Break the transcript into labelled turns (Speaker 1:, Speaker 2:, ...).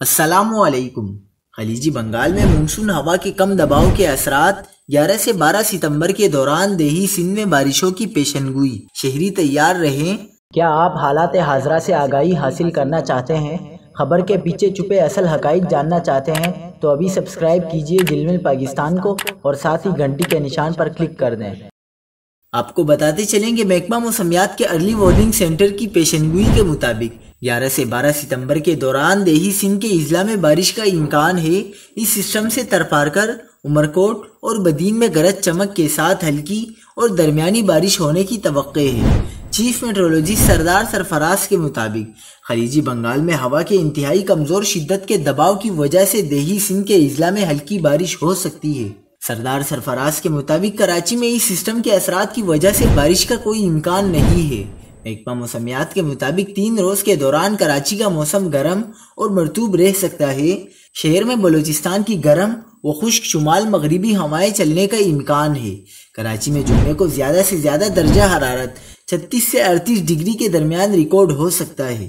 Speaker 1: السلام علیکم۔ خلیجی بنگال میں مونسون ہوا کے کم دباؤ کے اثرات 11 سے 12 ستمبر کے دوران دیہی سندھ میں بارشوں کی پیشن گوئی۔ شہری تیار رہیں۔
Speaker 2: کیا آپ حالات حاضرہ سے آگاہی حاصل کرنا چاہتے ہیں؟ خبر کے پیچھے چھپے اصل حقائق جاننا چاہتے ہیں تو ابھی سبسکرائب کیجئے جلمل پاکستان کو اور ساتھ ہی گھنٹی کے نشان پر کلک کر دیں۔
Speaker 1: آپ کو بتاتے چلیں کہ محکمہ موسمیات کے ارلی وارننگ سینٹر کی پیشن گوئی کے مطابق 11 سے 12 ستمبر کے دوران دیہی سندھ کے اضلاع میں بارش کا امکان ہے۔ اس سسٹم سے ترپارکر، عمرکوٹ اور بدین میں گرج چمک کے ساتھ ہلکی اور درمیانی بارش ہونے کی توقع ہے۔ چیف میٹرولوجسٹ سردار سرفراز کے مطابق خلیجی بنگال میں ہوا کے انتہائی کمزور شدت کے دباؤ کی وجہ سے دیہی سندھ کے اضلاع میں ہلکی بارش ہو سکتی ہے۔ سردار سرفراز کے مطابق کراچی میں اس سسٹم کے اثرات کی وجہ سے بارش کا کوئی امکان نہیں ہے۔ محکمہ موسمیات کے مطابق 3 روز کے دوران کراچی کا موسم گرم اور مرطوب رہ سکتا ہے۔ شہر میں بلوچستان کی گرم و خشک شمال مغربی ہوائیں چلنے کا امکان ہے۔ کراچی میں جمعے کو زیادہ سے زیادہ درجہ حرارت 36 سے 38 ڈگری کے درمیان ریکارڈ ہو سکتا ہے۔